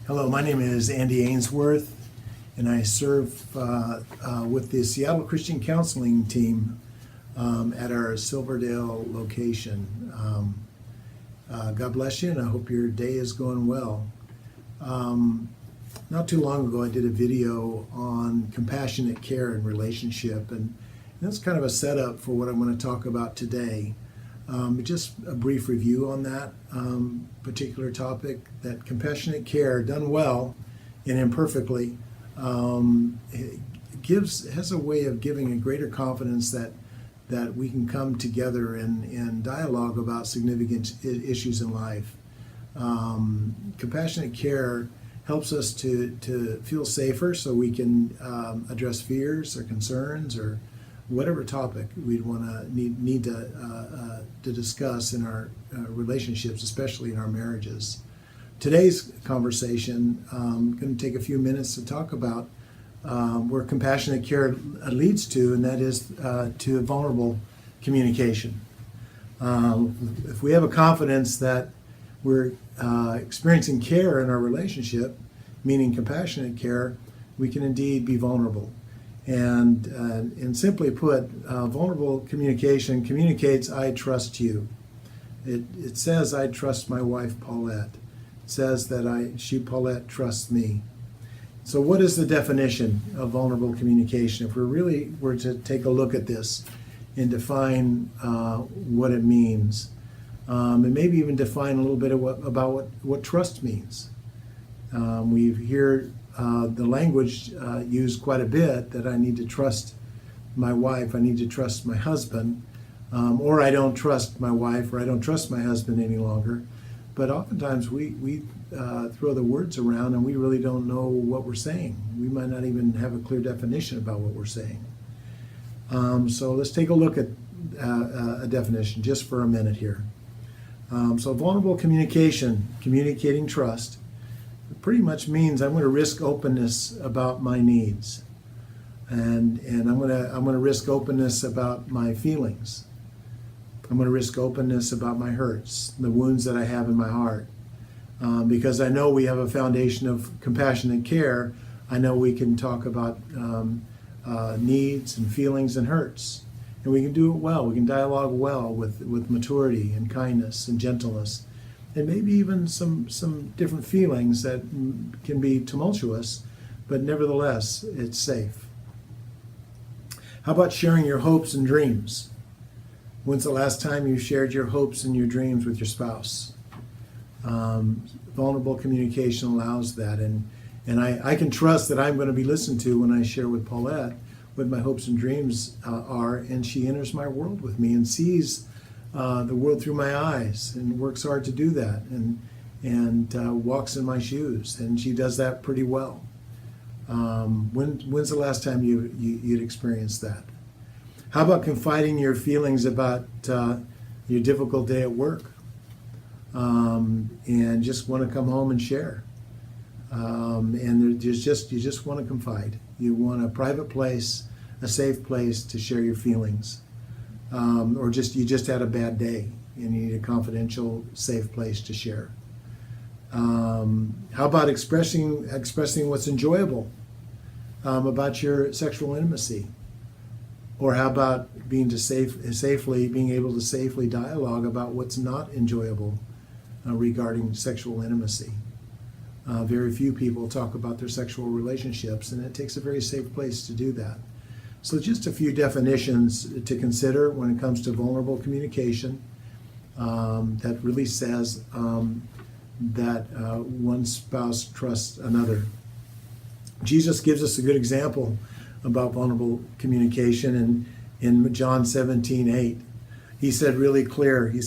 Hello, my name is Andy Ainsworth, and I serve with the Seattle Christian Counseling team at our Silverdale location. God bless you, and I hope your day is going well. Not too long ago, I did a video on compassionate care and relationship, and that's kind of a setup for what I'm going to talk about today. Just a brief review on that particular topic, that compassionate care done well and imperfectly has a way of giving a greater confidence that we can come together and dialogue about significant issues in life. Compassionate care helps us to feel safer so we can address fears or concerns or whatever topic we'd want to need to discuss in our relationships, especially in our marriages. Today's conversation, I'm going to take a few minutes to talk about where compassionate care leads to, and that is to vulnerable communication. If we have a confidence that we're experiencing care in our relationship, meaning compassionate care, we can indeed be vulnerable. And simply put, vulnerable communication communicates, I trust you. It says, I trust my wife, Paulette. It says that Paulette trusts me. So what is the definition of vulnerable communication? If we really were to take a look at this and define what it means, and maybe even define a little bit about what trust means. We hear the language used quite a bit that I need to trust my wife, I need to trust my husband, or I don't trust my wife, or I don't trust my husband any longer. But oftentimes we throw the words around and we really don't know what we're saying. We might not even have a clear definition about what we're saying. So let's take a look at a definition just for a minute here. So vulnerable communication, communicating trust, pretty much means I'm going to risk openness about my needs, and I'm going to risk openness about my feelings. I'm going to risk openness about my hurts, the wounds that I have in my heart, because I know we have a foundation of compassionate care. I know we can talk about needs and feelings and hurts, and we can do it well. We can dialogue well with maturity and kindness and gentleness. And maybe even some different feelings that can be tumultuous, but nevertheless, it's safe. How about sharing your hopes and dreams? When's the last time you shared your hopes and your dreams with your spouse? Vulnerable communication allows that, and I can trust that I'm going to be listened to when I share with Paulette what my hopes and dreams are, and she enters my world with me and sees the world through my eyes, and works hard to do that, and walks in my shoes, and she does that pretty well. When's the last time you'd experienced that? How about confiding your feelings about your difficult day at work, and just want to come home and share? And you just want to confide. You want a private place, a safe place to share your feelings. Or you just had a bad day and you need a confidential, safe place to share. How about expressing what's enjoyable about your sexual intimacy? Or how about being able to safely dialogue about what's not enjoyable regarding sexual intimacy? Very few people talk about their sexual relationships, and it takes a very safe place to do that. So just a few definitions to consider when it comes to vulnerable communication that really says that one spouse trusts another. Jesus gives us a good example about vulnerable communication in John 17:8. He said really clear. He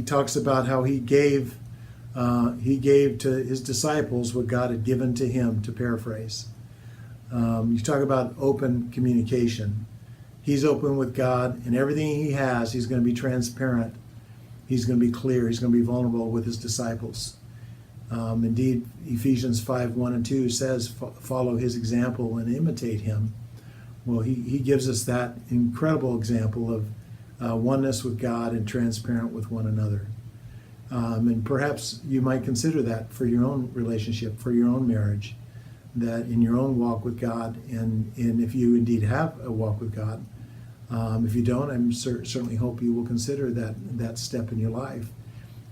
talks about how he gave to his disciples what God had given to him, to paraphrase. You talk about open communication. He's open with God, and everything he has, he's going to be transparent. He's going to be clear. He's going to be vulnerable with his disciples. Indeed, Ephesians 5:1-2 says, follow his example and imitate him. Well, he gives us that incredible example of oneness with God and transparent with one another. And perhaps you might consider that for your own relationship, for your own marriage, that in your own walk with God, and if you indeed have a walk with God. If you don't, I certainly hope you will consider that step in your life.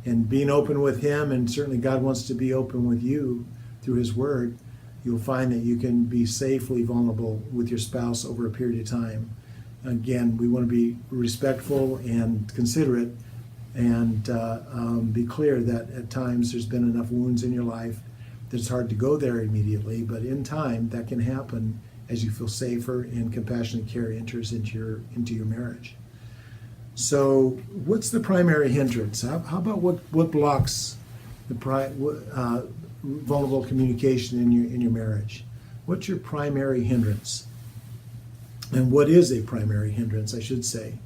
And being open with Him, and certainly God wants to be open with you through His Word, you'll find that you can be safely vulnerable with your spouse over a period of time. Again, we want to be respectful and considerate, and be clear that at times there's been enough wounds in your life that it's hard to go there immediately, but in time that can happen as you feel safer and compassionate care enters into your marriage. So what's the primary hindrance? How about what blocks the vulnerable communication in your marriage? What's your primary hindrance? And what is a primary hindrance, I should say,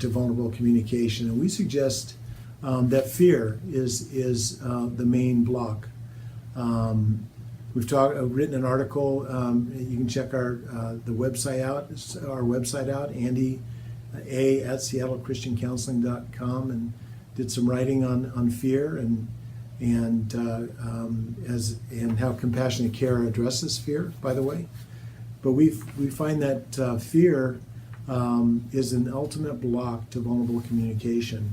to vulnerable communication? And we suggest that fear is the main block. We've written an article. You can check the website out. Our website out, Andy A at SeattleChristianCounseling.com, and did some writing on fear and how compassionate care addresses fear. By the way, but we find that fear is an ultimate block to vulnerable communication.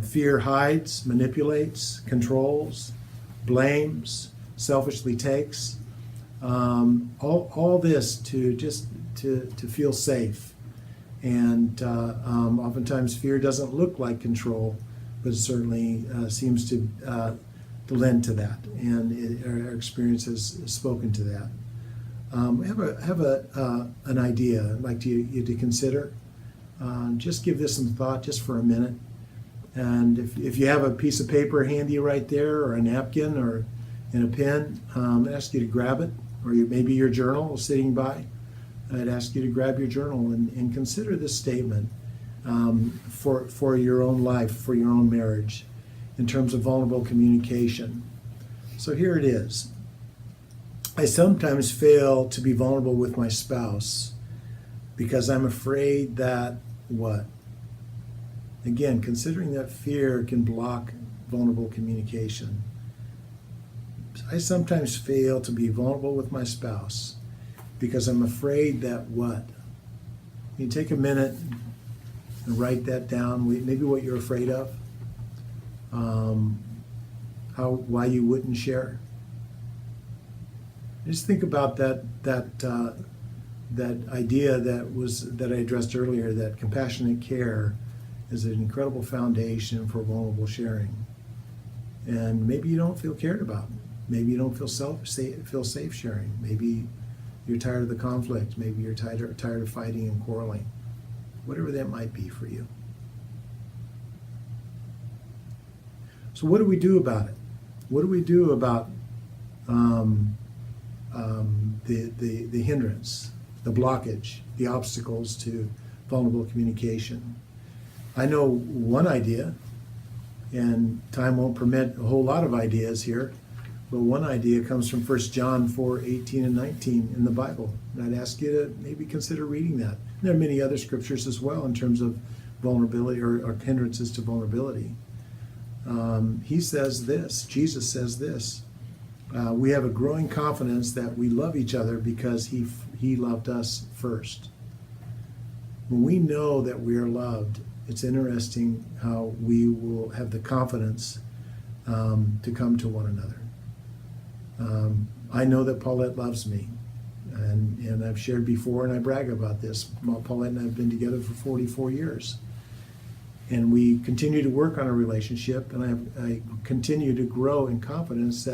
Fear hides, manipulates, controls, blames, selfishly takes, all this to feel safe. And oftentimes fear doesn't look like control, but it certainly seems to lend to that, and our experience has spoken to that. We have an idea I'd like you to consider. Just give this some thought just for a minute. And if you have a piece of paper handy right there, or a napkin, or and a pen, I'd ask you to grab it, or maybe your journal sitting by. I'd ask you to grab your journal and consider this statement for your own life, for your own marriage, in terms of vulnerable communication. So here it is. I sometimes fail to be vulnerable with my spouse because I'm afraid that what? Again, considering that fear can block vulnerable communication. I sometimes fail to be vulnerable with my spouse because I'm afraid that what? You take a minute and write that down, maybe what you're afraid of, why you wouldn't share. Just think about that idea that I addressed earlier, that compassionate care is an incredible foundation for vulnerable sharing. And maybe you don't feel cared about. Maybe you don't feel safe sharing. Maybe you're tired of the conflict. Maybe you're tired of fighting and quarreling. Whatever that might be for you. So what do we do about it? What do we do about the hindrance, the blockage, the obstacles to vulnerable communication? I know one idea, and time won't permit a whole lot of ideas here, but one idea comes from 1 John 4:18 and 19 in the Bible. And I'd ask you to maybe consider reading that. And there are many other scriptures as well in terms of vulnerability or hindrances to vulnerability. He says this, Jesus says this, we have a growing confidence that we love each other because he loved us first. When we know that we are loved, it's interesting how we will have the confidence to come to one another. I know that Paulette loves me, and I've shared before, and I brag about this. Paulette and I have been together for 44 years, and we continue to work on a relationship, and I continue to grow in confidence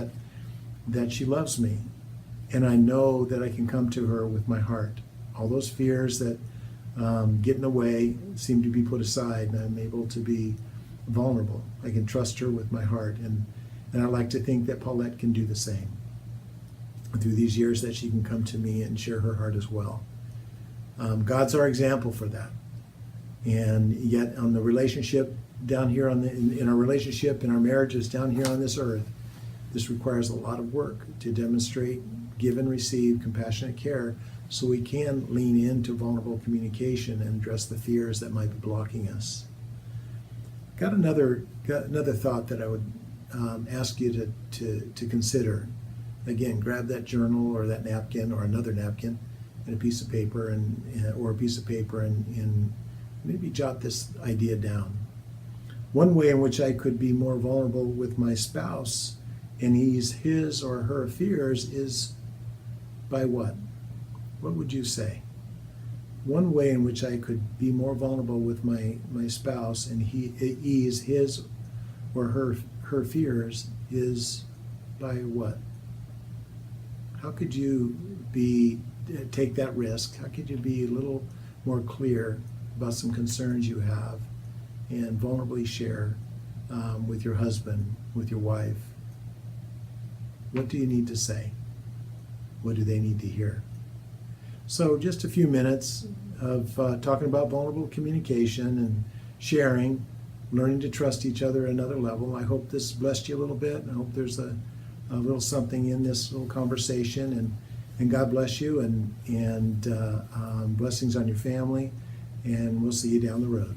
that she loves me, and I know that I can come to her with my heart. All those fears that get in the way seem to be put aside, and I'm able to be vulnerable. I can trust her with my heart, and I like to think that Paulette can do the same through these years, that she can come to me and share her heart as well. God's our example for that. And yet on the relationship down here in our relationship, in our marriages down here on this earth, this requires a lot of work to demonstrate, give and receive compassionate care so we can lean into vulnerable communication and address the fears that might be blocking us. got another thought that I would ask you to consider. Again, grab that journal or that napkin or another napkin and a piece of paper and maybe jot this idea down. One way in which I could be more vulnerable with my spouse and ease his or her fears is by what? What would you say? One way in which I could be more vulnerable with my spouse and ease his or her fears is by what? How could you take that risk? How could you be a little more clear about some concerns you have and vulnerably share with your husband, with your wife? What do you need to say? What do they need to hear? So just a few minutes of talking about vulnerable communication and sharing, learning to trust each other at another level. I hope this blessed you a little bit. I hope there's a little something in this little conversation, and God bless you, and blessings on your family, and we'll see you down the road.